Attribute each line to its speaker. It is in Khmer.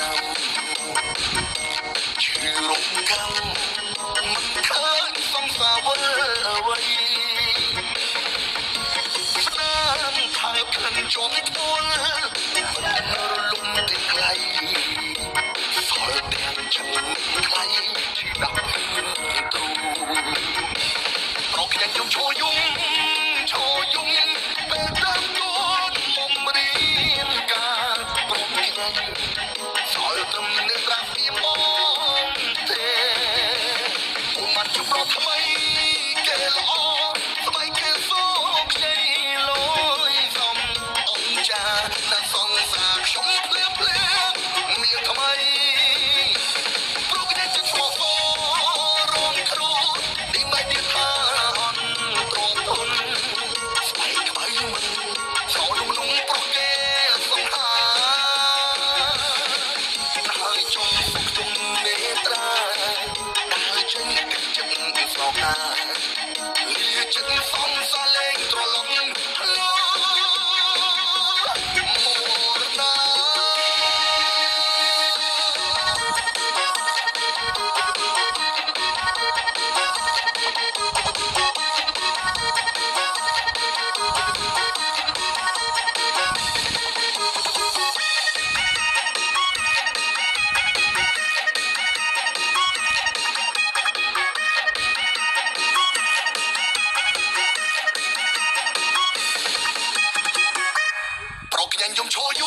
Speaker 1: ចាំជារំខាំមិនឃើញសង្សារវល់អ្វីស្នាមថែបក្លិនជាប់ពលមិនរលំទីខ្លៃសល់ទាំងចិត្តខ្លៃជាដាក់ទូប្រកយ៉ាងខ្ញុំឈរយំពេលតាមគូនមុំរៀនការប្រកយ៉ាងសល់ត្រឹមនៅប្រាក់ពីបងទេពុំបានជួបប្រថ្មីគេល្អស្បែកគេសូខ្ចីលយសំអង្គចាណាសងសាខ្ញុំភ្លាមមានថ្មីព្រោះគេជាឈ្មោះរងគ្រូទីមិនទៀតថាអត់ទ្រាំទុនស្បែកក្បៅមិនសោលំនុំប្រុសគេសង្ហាហើយចង់ទុកទុំនេត្រាដើរចេញពីចិត្តស្នងណាលាចិត្តសំសាលេងត្រឡប់ប្រកយ៉ាងយំឈរយ